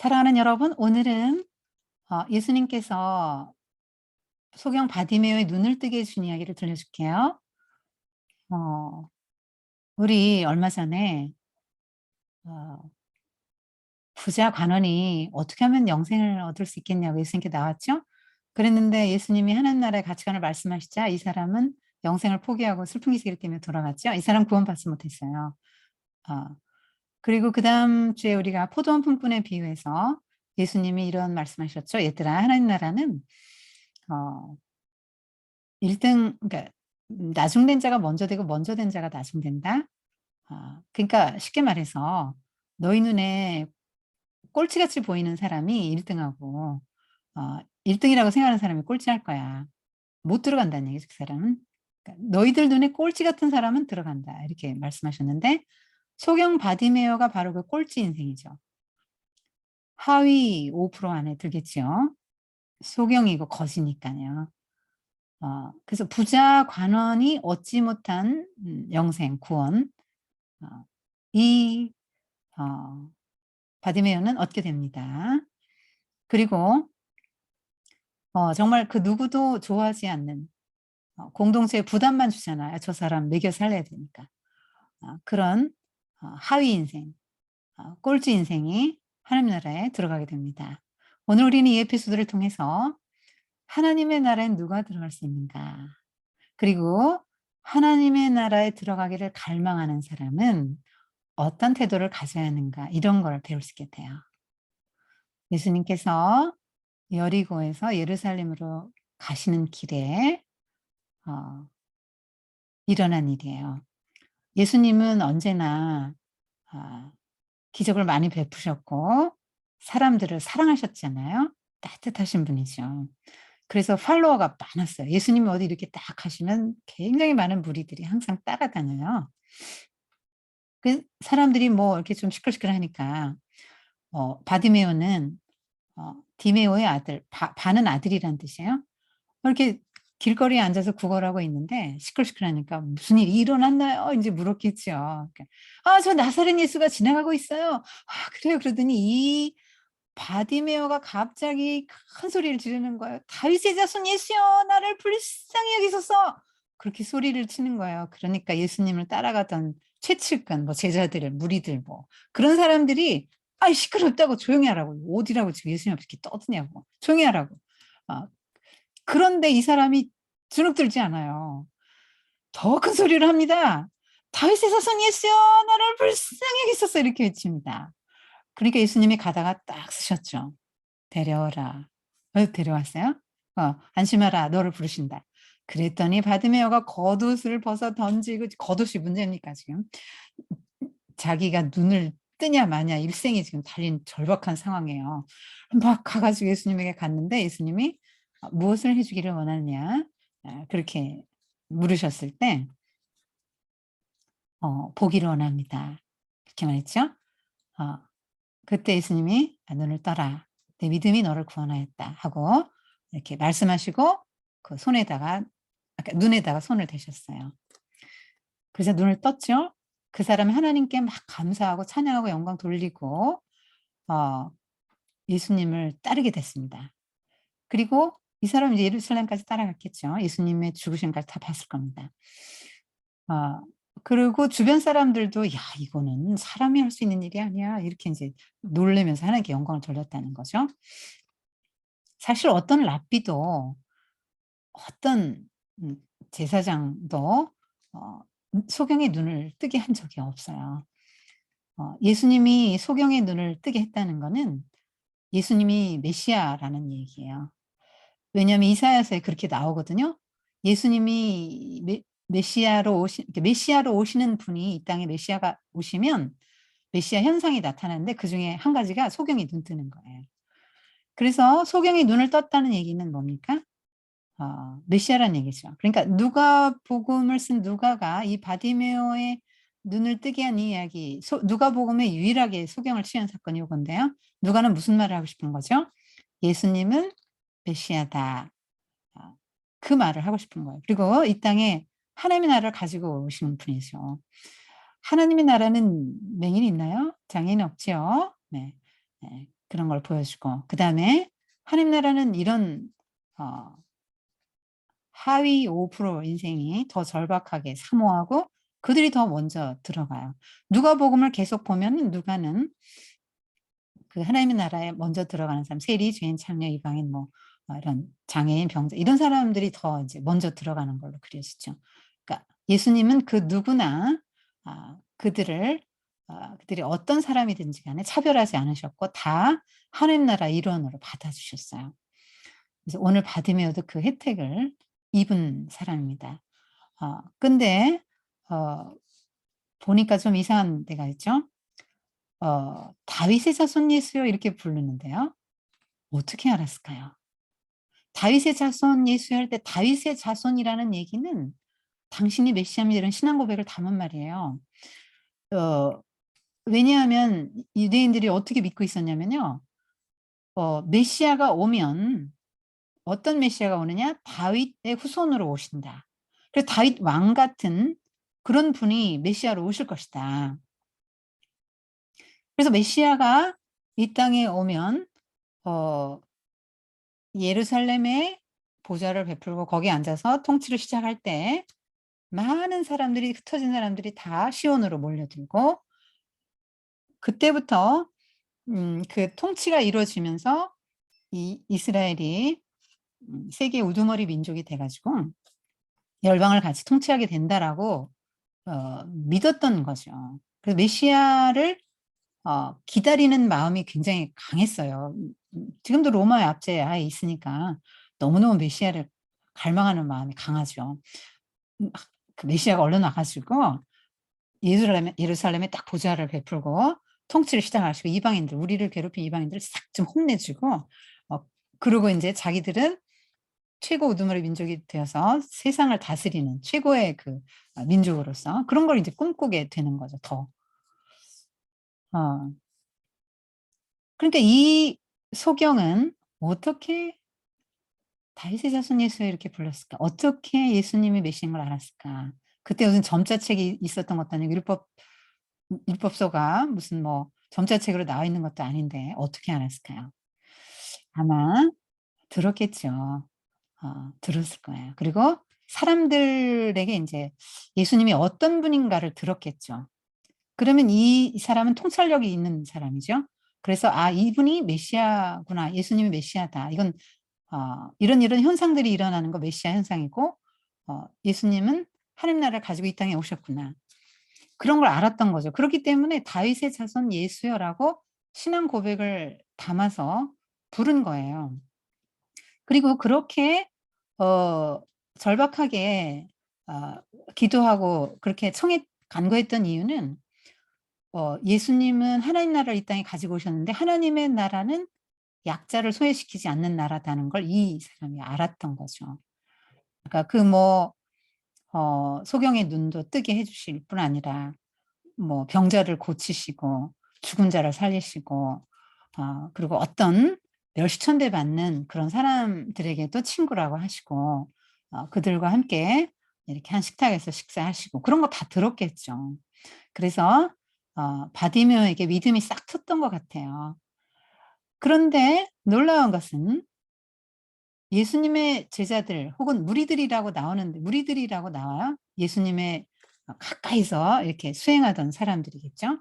사랑하는 여러분, 오늘은 예수님께서 소경 바디메오의 눈을 뜨게 해 준 이야기를 들려줄게요. 어 우리 얼마 전에 어 부자 관원이 "어떻게 하면 영생을 얻을 수 있겠냐."고 예수님께 나왔죠. 그랬는데 예수님이 하나님 나라의 가치관을 말씀하시자 이 사람은 영생을 포기하고 슬픈 기색을 띠며 돌아갔죠. 이 사람 구원받지 못했어요. 어 그리고 그다음 주에 우리가 포도원 품꾼에 비유해서 예수님이 이런 말씀하셨죠. "얘들아, 하나님 나라는 어 1등 그러니까 나중된 자가 먼저 되고 먼저 된 자가 나중된다." 그러니까 쉽게 말해서 너희 눈에 꼴찌같이 보이는 사람이 1 등하고 1 등이라고 생각하는 사람이 꼴찌할 거야. 못 들어간다는 얘기죠, 그 사람은. 그러니까 "너희들 눈에 꼴찌 같은 사람은 들어간다." 이렇게 말씀하셨는데 소경 바디메오가 바로 그 꼴찌 인생이죠. 하위 5% 안에 들겠죠. 소경이고 거지니까요. 그래서 부자 관원이 얻지 못한 영생 구원, 어 이 바디메오는 얻게 됩니다. 그리고 정말 그 누구도 좋아하지 않는 공동체에 부담만 주잖아요. 저 사람 먹여 살려야 되니까. 그런 하위 인생, 꼴찌 인생이 하나님 나라에 들어가게 됩니다. 오늘 우리는 이 에피소드를 통해서 '하나님의 나라엔 누가 들어갈 수 있는가?' 그리고 '하나님의 나라에 들어가기를 갈망하는 사람은 어떤 태도를 가져야 하는가?' 이런 걸 배울 수 있게 돼요. 예수님께서 여리고에서 예루살렘으로 가시는 길에 어 일어난 일이에요. 예수님은 언제나 아 기적을 많이 베푸셨고 사람들을 사랑하셨잖아요. 따뜻하신 분이죠. 그래서 팔로워가 많았어요. 예수님이 어디 이렇게 딱 가시면 굉장히 많은 무리들이 항상 따라다녀요. 그 사람들이 뭐 이렇게 좀 시끌시끌하니까 바디메오는 디메오의 아들, 바는 아들이란 뜻이에요. 이렇게 길거리에 앉아서 구걸하고 있는데 시끌시끌하니까 "무슨 일이 일어났나요?" 인제 물었겠죠. 그러니까 "아, 저 나사렛 예수가 지나가고 있어요." "아, 그래요?" 그러더니 이 바디메오가 갑자기 큰 소리를 지르는 거예요. "다윗의 자손 예수여, 나를 불쌍히 여기소서." 그렇게 소리를 치는 거예요. 그러니까 예수님을 따라가던 최측근 뭐 제자들, 무리들 뭐 그런 사람들이 "아이, 시끄럽다고 조용히 하라고. 어디라고 지금 예수님 앞에서 이렇게 떠드냐고. 조용히 하라고." 어 그런데 이 사람이 주눅들지 않아요. 더 큰 소리를 합니다. "다윗의 자손 예수여, 나를 불쌍히 여기소서." 이렇게 외칩니다. 그러니까 예수님이 가다가 딱 쓰셨죠. "데려오라." 데려왔어요. "안심하라. 너를 부르신다." 그랬더니 바디메오가 겉옷을 벗어 던지고, 겉옷이 문제입니까 지금. 자기가 눈을 뜨냐 마냐 일생이 지금 달린 절박한 상황이에요. 막 가 가지고 예수님에게 갔는데 예수님이 "무엇을 해 주기를 원하느냐?" 그렇게 물으셨을 때 "보기를 원합니다." 그렇게 말했죠. 어 그때 예수님이 "눈을 떠라. 내 믿음이 너를 구원하였다." 하고 이렇게 말씀하시고 그 손에다가 눈에다가 손을 대셨어요. 그래서 눈을 떴죠. 그 사람이 하나님께 막 감사하고 찬양하고 영광 돌리고 어 예수님을 따르게 됐습니다. 그리고 이 사람은 이제 예루살렘까지 따라갔겠죠. 예수님의 죽으심까지 다 봤을 겁니다. 어 그리고 주변 사람들도 "야, 이거는 사람이 할 수 있는 일이 아니야." 이렇게 인제 놀라면서 하나님께 영광을 돌렸다는 거죠. 사실 어떤 랍비도 어떤 음 제사장도 어 소경의 눈을 뜨게 한 적이 없어요. 예수님이 소경의 눈을 뜨게 했다는 거는 예수님이 메시아라는 얘기예요. 왜냐하면 이사야서에 그렇게 나오거든요. 예수님이 메시아로 오시는 분이 이 땅에 메시아가 오시면 메시아 현상이 나타나는데 그중에 한 가지가 소경이 눈 뜨는 거예요. 그래서 소경이 눈을 떴다는 얘기는 뭡니까? 메시아라는 얘기죠. 그러니까 누가복음을 쓴 누가가 이 바디메오의 눈을 뜨게 한 이 이야기, 누가복음에 유일하게 소경을 취한 사건이 요건데요. 누가는 무슨 말을 하고 싶은 거죠? 예수님은 메시아다. 아 그 말을 하고 싶은 거예요. 그리고 이 땅에 하나님의 나라를 가지고 오신 분이죠. 하나님의 나라는 맹인이 있나요? 장애인은 없지요. 네. 네. 그런 걸 보여주고, 그다음에 하나님 나라는 이런 어 하위 5% 인생이 더 절박하게 사모하고 그들이 더 먼저 들어가요. 누가복음을 계속 보면은 누가는 그 하나님의 나라에 먼저 들어가는 사람, 세리, 죄인, 창녀, 이방인, 뭐 이런 장애인, 병자 이런 사람들이 더 이제 먼저 들어가는 걸로 그려지죠. 그러니까 예수님은 그 누구나 그들을 그들이 어떤 사람이든지 간에 차별하지 않으셨고 다 하나님 나라 일원으로 받아주셨어요. 그래서 오늘 바디메오도 그 혜택을 입은 사람입니다. 근데 어 보니까 좀 이상한 데가 있죠. 다윗의 자손 예수여 이렇게 부르는데요. 어떻게 알았을까요? 다윗의 자손 예수여 할 때 다윗의 자손이라는 얘기는 당신이 메시아입니다 이런 신앙 고백을 담은 말이에요. 어 왜냐하면 유대인들이 어떻게 믿고 있었냐면요. 메시아가 오면 어떤 메시아가 오느냐? 다윗의 후손으로 오신다. 그래서 다윗 왕 같은 그런 분이 메시아로 오실 것이다. 그래서 메시아가 이 땅에 오면 어 예루살렘에 보좌를 베풀고 거기에 앉아서 통치를 시작할 때 많은 사람들이 흩어진 사람들이 다 시온으로 몰려들고 그때부터 그 통치가 이루어지면서 이 이스라엘이 세계 우두머리 민족이 돼 가지고 '열방을 같이 통치하게 된다.'라고 믿었던 거죠. 그래서 메시아를 기다리는 마음이 굉장히 강했어요. 지금도 로마의 압제하에 있으니까 너무너무 메시아를 갈망하는 마음이 강하죠. 음 그 메시아가 얼른 와 가지고 예루살렘에 딱 보좌를 베풀고 통치를 시작하시고 이방인들 우리를 괴롭힌 이방인들을 싹 좀 혼내 주고 어 그러고 인제 자기들은 최고 우두머리 민족이 되어서 세상을 다스리는 최고의 그 민족으로서 그런 걸 인제 꿈꾸게 되는 거죠 더. 어 그러니까 이 소경은 어떻게 다윗의 자손 예수여 이렇게 불렀을까? 어떻게 예수님이 메시아인 걸 알았을까? 그때 무슨 점자책이 있었던 것도 아니고 율법서가 무슨 뭐 점자책으로 나와 있는 것도 아닌데 어떻게 알았을까요? 아마 들었겠죠. 들었을 거예요. 그리고 사람들에게 인제 예수님이 어떤 분인가를 들었겠죠. 그러면 이 사람은 통찰력이 있는 사람이죠. 그래서 '아 이분이 메시아구나. 예수님이 메시아다. 이건 이런 이런 현상들이 일어나는 거 메시아 현상이고 예수님은 하나님 나라를 가지고 이 땅에 오셨구나.' 그런 걸 알았던 거죠. 그렇기 때문에 다윗의 자손 예수여라고 신앙 고백을 담아서 부른 거예요. 그리고 그렇게 어 절박하게 어 기도하고 그렇게 청했 간구했던 이유는 예수님은 하나님 나라를 이 땅에 가지고 오셨는데 하나님의 나라는 약자를 소외시키지 않는 나라다는 걸 이 사람이 알았던 거죠. 그러니까 그 뭐 소경의 눈도 뜨게 해 주실 뿐 아니라 뭐 병자를 고치시고 죽은 자를 살리시고 그리고 어떤 멸시천대 받는 그런 사람들에게도 친구라고 하시고 그들과 함께 이렇게 한 식탁에서 식사하시고 그런 거 다 들었겠죠. 그래서 바디메오에게 믿음이 싹 텄던 것 같아요. 그런데 놀라운 것은 예수님의 제자들 혹은 무리들이라고 나오는데 무리들이라고 나와요. 예수님의 가까이서 이렇게 수행하던 사람들이겠죠.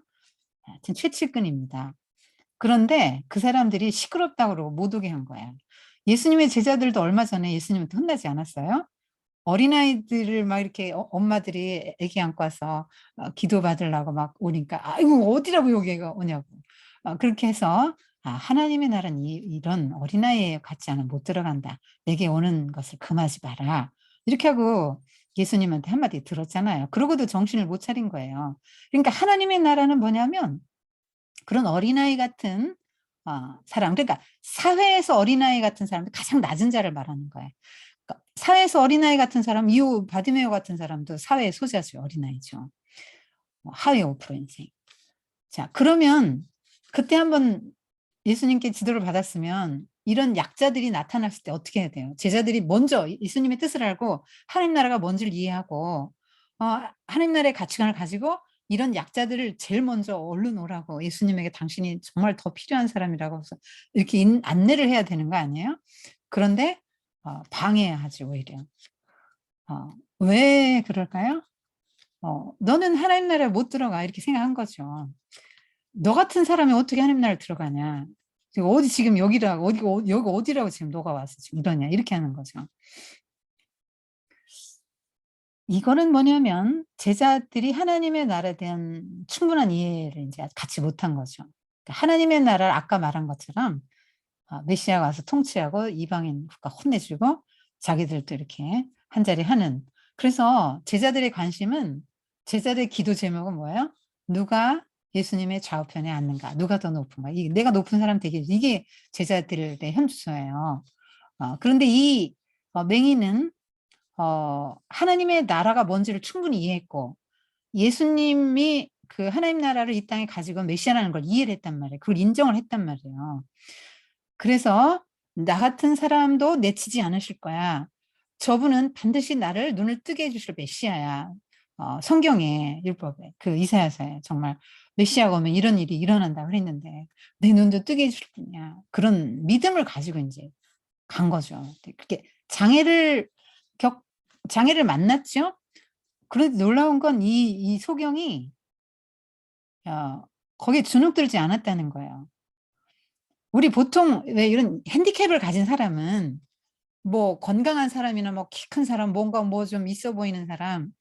하여튼 최측근입니다. 그런데 그 사람들이 시끄럽다고 그러고 못 오게 한 거예요. 예수님의 제자들도 얼마 전에 예수님한테 혼나지 않았어요? 어린아이들을 막 이렇게 엄마들이 애기 안고 와서 기도 받으려고 막 오니까 "아이고 어디라고 여기가 오냐고." 그렇게 해서 하나님의 나라는 이런 어린아이에 같지 않으면 못 들어간다. 내게 오는 것을 금하지 마라." 이렇게 하고 예수님한테 한마디 들었잖아요. 그러고도 정신을 못 차린 거예요. 그러니까 하나님의 나라는 뭐냐면 그런 어린아이 같은 사람 그러니까 사회에서 어린아이 같은 사람들 가장 낮은 자를 말하는 거예요. 그러니까 사회에서 어린아이 같은 사람 이후 바디메오 같은 사람도 사회의 소자죠. 어린아이죠. 뭐 하위 5% 인생. 자 그러면 그때 한번 예수님께 지도를 받았으면 이런 약자들이 나타났을 때 어떻게 해야 돼요? 제자들이 먼저 예수님의 뜻을 알고 하나님 나라가 뭔지를 이해하고 하나님 나라의 가치관을 가지고 이런 약자들을 제일 먼저 얼른 오라고, 예수님에게 당신이 정말 더 필요한 사람이라고 해서 이렇게 안내를 해야 되는 거 아니에요? 그런데 방해해야 하지 오히려. 왜 그럴까요? '너는 하나님 나라에 못 들어가.' 이렇게 생각한 거죠. '너 같은 사람이 어떻게 하나님 나라에 들어가냐. 지금 어디 지금 여기라 어디가 여기 어디라고 지금 너가 와서 지금 이러냐.' 이렇게 하는 거죠. 이거는 뭐냐면 제자들이 하나님의 나라에 대한 충분한 이해를 인제 갖지 못한 거죠. 그러니까 하나님의 나라를 아까 말한 것처럼 메시아가 와서 통치하고 이방인 국가 혼내주고 자기들도 이렇게 한자리 하는. 그래서 제자들의 관심은, 제자들의 기도 제목은 뭐예요? '누가 예수님의 좌우편에 앉는가? 누가 더 높은가?' 이 '내가 높은 사람 되게.' 이게 제자들의 현주소예요. 그런데 이 맹인은 하나님의 나라가 뭔지를 충분히 이해했고, 예수님이 그 하나님 나라를 이 땅에 가지고 메시아라는 걸 이해를 했단 말이에요. 그걸 인정을 했단 말이에요. 그래서 '나 같은 사람도 내치지 않으실 거야. 저분은 반드시 나를 눈을 뜨게 해 주실 메시아야.' 성경에, 율법에, 그 이사야서에 정말 메시아가 오면 이런 일이 일어난다 그랬는데 내 눈도 뜨게 해 주실 분이야. 그런 믿음을 가지고 인제 간 거죠. 네, 그렇게 격 장애를 만났죠. 그런데 놀라운 건 이 소경이 어 거기에 주눅들지 않았다는 거예요. 우리 보통 왜 이런 핸디캡을 가진 사람은, 뭐 건강한 사람이나 뭐 키 큰 사람, 뭔가 뭐 좀 있어 보이는 사람,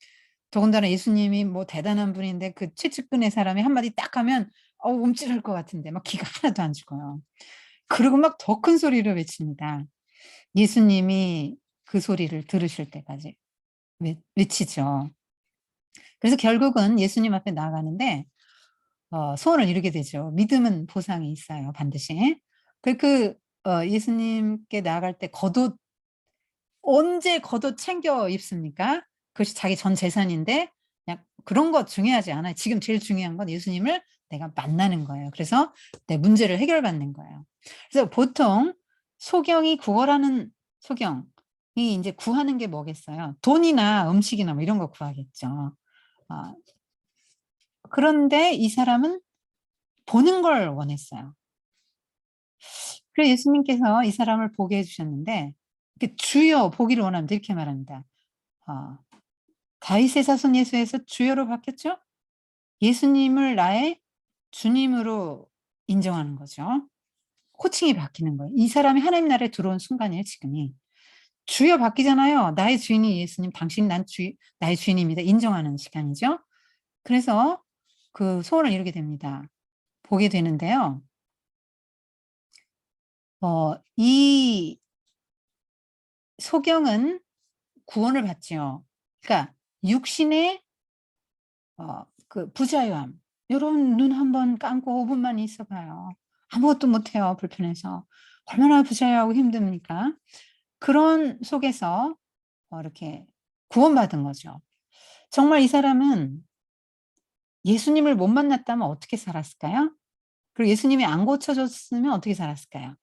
더군다나 예수님이 뭐 대단한 분인데 그 최측근의 사람이 한마디 딱 하면 움찔할 것 같은데 막 기가 하나도 안 죽어요. 그리고 막 더 큰 소리로 외칩니다. 예수님이 그 소리를 들으실 때까지 외치죠. 그래서 결국은 예수님 앞에 나아가는데 소원을 이루게 되죠. 믿음은 보상이 있어요, 반드시. 예수님께 나아갈 때 겉옷, 언제 겉옷 챙겨 입습니까? 그것이 자기 전 재산인데 그냥 그런 거 중요하지 않아요. 지금 제일 중요한 건 예수님을 내가 만나는 거예요. 그래서 내 문제를 해결받는 거예요. 그래서 보통 소경이 구걸하는, 소경이 인제 구하는 게 뭐겠어요? 돈이나 음식이나 뭐 이런 거 구하겠죠. 아 그런데 이 사람은 보는 걸 원했어요. 그래서 예수님께서 이 사람을 보게 해 주셨는데, 이렇게 "주여." 보기를 원합니다. 이렇게 말합니다. 어 다윗의 자손 예수에서 주여로 바뀌었죠. 예수님을 나의 주님으로 인정하는 거죠. 호칭이 바뀌는 거예요. 이 사람이 하나님 나라에 들어온 순간이에요, 지금이. 주여 바뀌잖아요. 나의 주인이 예수님, 당신이 나의 주인입니다. 인정하는 시간이죠. 그래서 그 소원을 이루게 됩니다. 보게 되는데요. 이 소경은 구원을 받지요. 그러니까 육신의 그 부자유함, 요런 눈 한번 감고 5 분만 있어 봐요. 아무것도 못 해요, 불편해서. 얼마나 부자유하고 힘듭니까? 그런 속에서 이렇게 구원받은 거죠. 정말 이 사람은 예수님을 못 만났다면 어떻게 살았을까요? 그리고 예수님이 안 고쳐 줬으면 어떻게 살았을까요?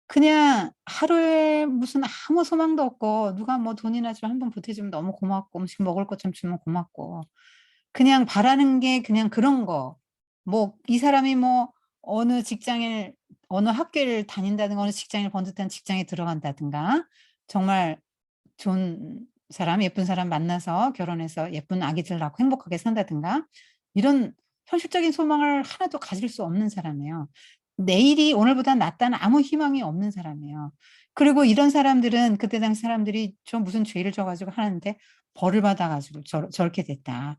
그냥 하루에 무슨 아무 소망도 없고, 누가 뭐 돈이나 좀 한 번 보태 주면 너무 고맙고, 음식 먹을 것 좀 주면 고맙고, 그냥 바라는 게 그냥 그런 거. 뭐 이 사람이 뭐 어느 직장을, 어느 학교를 다닌다든가 어느 직장을 번듯한 직장에 들어간다든가, 정말 좋은 사람, 예쁜 사람 만나서 결혼해서 예쁜 아기들 낳고 행복하게 산다든가, 이런 현실적인 소망을 하나도 가질 수 없는 사람이에요. 내일이 오늘보다 낫다는 아무 희망이 없는 사람이에요. 그리고 이런 사람들은, 그때 당시 사람들이 저 무슨 죄를 져 가지고 하는데 벌을 받아 가지고 저렇게 됐다.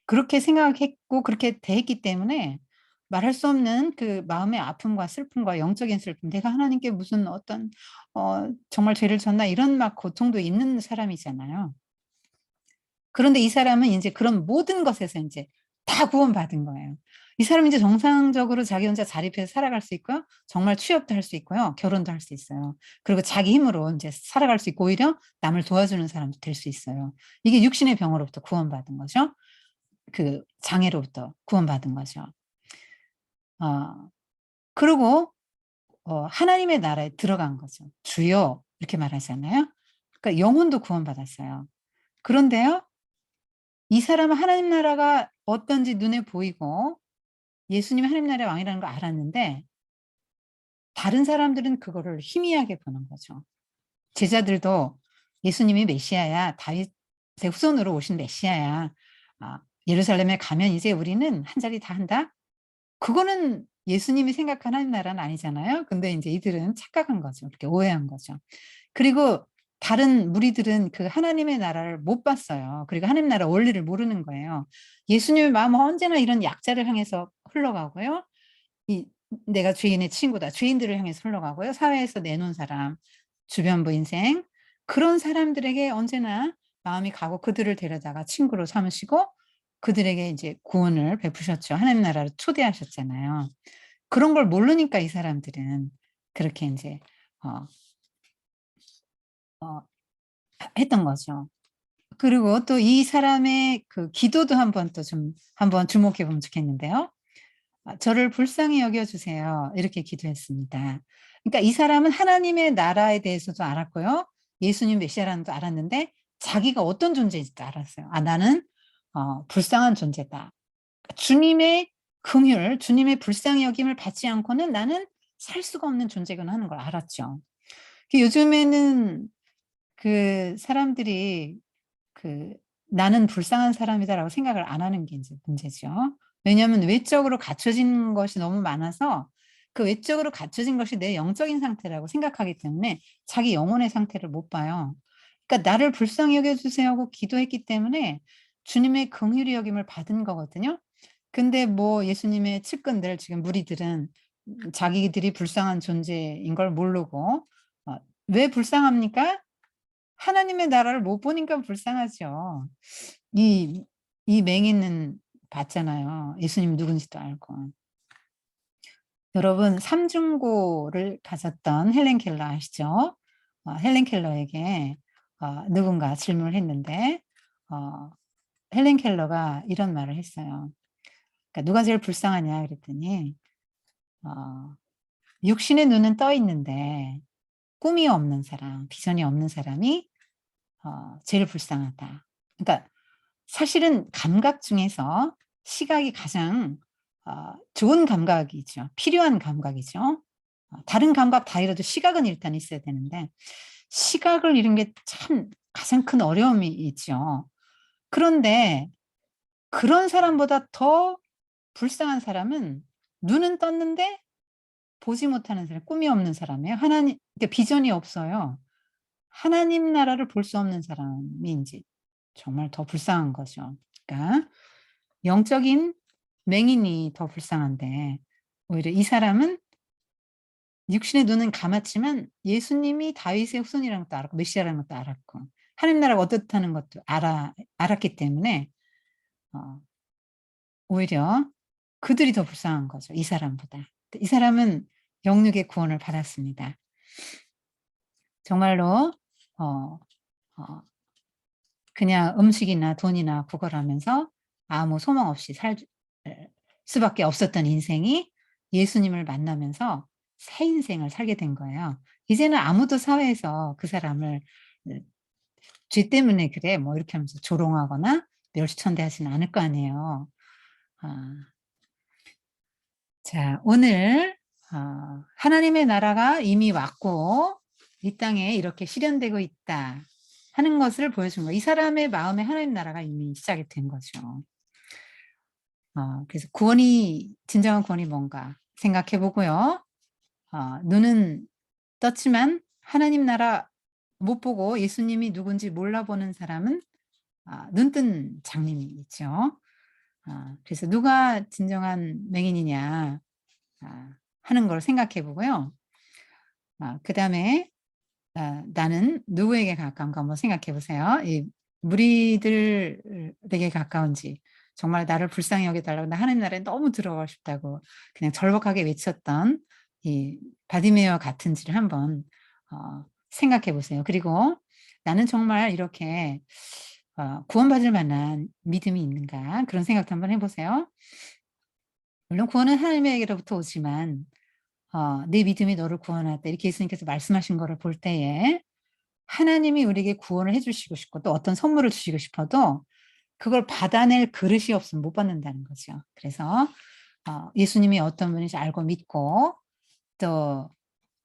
그렇게 생각했고 그렇게 대했기 때문에 말할 수 없는 그 마음의 아픔과 슬픔과 영적인 슬픔, '내가 하나님께 무슨 어떤 정말 죄를 졌나.' 이런 막 고통도 있는 사람이잖아요. 그런데 이 사람은 인제 그런 모든 것에서 인제 다 구원받은 거예요. 이 사람은 이제 정상적으로 자기 혼자 자립해서 살아갈 수 있고요. 정말 취업도 할 수 있고요. 결혼도 할 수 있어요. 그리고 자기 힘으로 인제 살아갈 수 있고 오히려 남을 도와주는 사람도 될 수 있어요. 이게 육신의 병으로부터 구원받은 거죠. 그 장애로부터 구원받은 거죠. 어 그리고 하나님의 나라에 들어간 거죠. "주여." 이렇게 말하잖아요. 그러니까 영혼도 구원받았어요. 그런데요, 이 사람은 하나님 나라가 어떤지 눈에 보이고 예수님이 하나님 나라의 왕이라는 걸 알았는데 다른 사람들은 그거를 희미하게 보는 거죠. 제자들도 예수님이 메시아야. 다윗의 후손으로 오신 메시아야. 예루살렘에 가면 이제 우리는 한 자리 다 한다. 그거는 예수님이 생각한 하나님 나라는 아니잖아요. 근데 인제 이들은 착각한 거죠. 그렇게 오해한 거죠. 그리고 다른 무리들은 그 하나님의 나라를 못 봤어요. 그리고 하나님 나라 원리를 모르는 거예요. 예수님의 마음은 언제나 이런 약자를 향해서 흘러가고요. 이 내가 죄인의 친구다. 죄인들을 향해서 흘러가고요. 사회에서 내놓은 사람, 주변부 인생 그런 사람들에게 언제나 마음이 가고 그들을 데려다가 친구로 삼으시고 그들에게 이제 구원을 베푸셨죠. 하나님 나라로 초대하셨잖아요. 그런 걸 모르니까 이 사람들은 그렇게 인제 어 어 했던 거죠. 그리고 또 이 사람의 그 기도도 한번 주목해 보면 좋겠는데요. "저를 불쌍히 여겨 주세요." 이렇게 기도했습니다. 그러니까 이 사람은 하나님의 나라에 대해서도 알았고요. 예수님 메시아라는 것도 알았는데 자기가 어떤 존재인지도 알았어요. '아 나는 불쌍한 존재다.' 주님의 긍휼, 주님의 불쌍히 여김을 받지 않고는 나는 살 수가 없는 존재구나 하는 걸 알았죠. 요즘에는 그 사람들이 그 '나는 불쌍한 사람이다.'라고 생각을 안 하는 게 인제 문제죠. 왜냐하면 외적으로 갖춰진 것이 너무 많아서 그 외적으로 갖춰진 것이 내 영적인 상태라고 생각하기 때문에 자기 영혼의 상태를 못 봐요. 그러니까 "나를 불쌍히 여겨 주세요." 하고 기도했기 때문에 주님의 긍휼히 여김을 받은 거거든요. 근데 뭐 예수님의 측근들 지금 무리들은 자기들이 불쌍한 존재인 걸 모르고 왜 불쌍합니까? 하나님의 나라를 못 보니까 불쌍하죠. 이 이 맹인은 봤잖아요. 예수님 누군지도 알고. 여러분 삼중고를 가졌던 헬렌 켈러 아시죠? 헬렌 켈러에게 누군가 질문을 했는데 어 헬렌 켈러가 이런 말을 했어요. 그러니까 "누가 제일 불쌍하냐?" 그랬더니 어 "육신의 눈은 떠 있는데 꿈이 없는 사람, 비전이 없는 사람이 제일 불쌍하다." 그러니까 사실은 감각 중에서 시각이 가장 좋은 감각이죠. 필요한 감각이죠. 다른 감각 다 잃어도 시각은 일단 있어야 되는데 시각을 잃은 게 참 가장 큰 어려움이 있죠. 그런데 그런 사람보다 더 불쌍한 사람은 눈은 떴는데 보지 못하는 사람, 꿈이 없는 사람이에요. 하나님 그러니까 비전이 없어요. 하나님 나라를 볼 수 없는 사람이 인제 정말 더 불쌍한 거죠. 그러니까 영적인 맹인이 더 불쌍한데 오히려 이 사람은 육신의 눈은 감았지만 예수님이 다윗의 후손이라는 것도 알았고 메시아라는 것도 알았고 하나님 나라가 어떻다는 것도 알았기 때문에 어 오히려 그들이 더 불쌍한 거죠, 이 사람보다. 이 사람은 영육의 구원을 받았습니다. 정말로 어 어 그냥 음식이나 돈이나 구걸하면서 아무 소망 없이 살 수밖에 없었던 인생이 예수님을 만나면서 새 인생을 살게 된 거예요. 이제는 아무도 사회에서 그 사람을 으 "죄 때문에 그래." 뭐 이렇게 하면서 조롱하거나 멸시천대하지는 않을 거 아니에요. 아 자 오늘 하나님의 나라가 이미 왔고 이 땅에 이렇게 실현되고 있다 하는 것을 보여준 거예요. 이 사람의 마음에 하나님 나라가 이미 시작이 된 거죠. 그래서 구원이 진정한 구원이 뭔가 생각해 보고요. 눈은 떴지만 하나님 나라 못 보고 예수님이 누군지 몰라보는 사람은 눈뜬 장님이 있죠. 그래서 누가 진정한 맹인이냐 하는 걸 생각해 보고요. 그다음에 나는 누구에게 가까운가 한번 생각해 보세요. 이 무리들에게 가까운지 정말 나를 불쌍히 여겨 달라고 나 하나님 나라에 너무 들어가고 싶다고 그냥 절박하게 외쳤던 이 바디메이어 같은지를 한번 생각해 보세요. 그리고 '나는 정말 이렇게 구원받을 만한 믿음이 있는가?' 그런 생각도 한번 해 보세요. 물론 구원은 하나님에게로부터 오지만 "내 믿음이 너를 구원하였다." 이렇게 예수님께서 말씀하신 거를 볼 때에 하나님이 우리에게 구원을 해 주시고 싶고 또 어떤 선물을 주시고 싶어도 그걸 받아낼 그릇이 없으면 못 받는다는 거죠. 그래서 예수님이 어떤 분인지 알고 믿고 또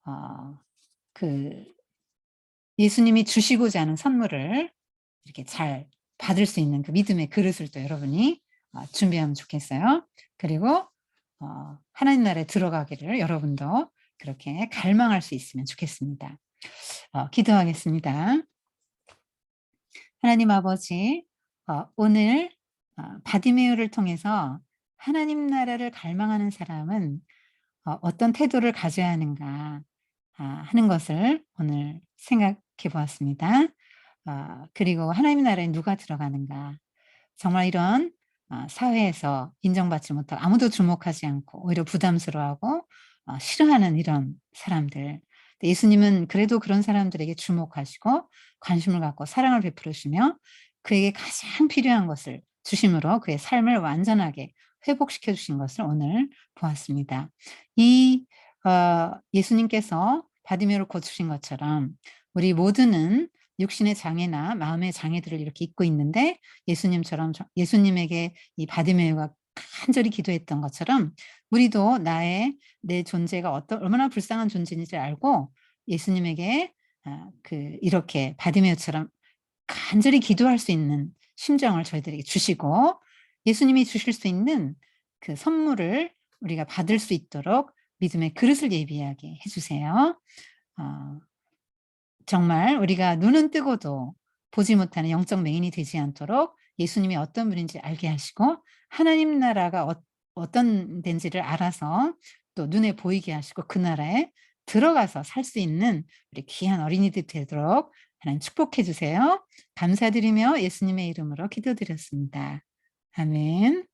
어 그 예수님이 주시고자 하는 선물을 이렇게 잘 받을 수 있는 그 믿음의 그릇을 또 여러분이 준비하면 좋겠어요. 그리고 하나님 나라에 들어가기를 여러분도 그렇게 갈망할 수 있으면 좋겠습니다. 기도하겠습니다. 하나님 아버지, 오늘 바디메오를 통해서 하나님 나라를 갈망하는 사람은 어떤 태도를 가져야 하는가 하는 것을 오늘 생각해 보았습니다. 그리고 하나님 나라에 누가 들어가는가. 정말 이런 사회에서 인정받지 못하고 아무도 주목하지 않고 오히려 부담스러워하고 싫어하는 이런 사람들. 근데 예수님은 그래도 그런 사람들에게 주목하시고 관심을 갖고 사랑을 베풀으시며 그에게 가장 필요한 것을 주심으로 그의 삶을 완전하게 회복시켜 주신 것을 오늘 보았습니다. 이 예수님께서 바디메오를 고치신 것처럼 우리 모두는 육신의 장애나 마음의 장애들을 이렇게 입고 있는데 예수님처럼 예수님에게 이 바디메오가 간절히 기도했던 것처럼 우리도 내 존재가 얼마나 불쌍한 존재인지를 알고 예수님에게 이렇게 바디메오처럼 간절히 기도할 수 있는 심정을 저희들에게 주시고 예수님이 주실 수 있는 그 선물을 우리가 받을 수 있도록 믿음의 그릇을 예비하게 해 주세요. 어 정말 우리가 눈은 뜨고도 보지 못하는 영적 맹인이 되지 않도록 예수님이 어떤 분인지 알게 하시고 하나님 나라가 어떤 데인지를 알아서 또 눈에 보이게 하시고 그 나라에 들어가서 살 수 있는 우리 귀한 어린이들 되도록 하나님 축복해 주세요. 감사드리며 예수님의 이름으로 기도드렸습니다. 아멘.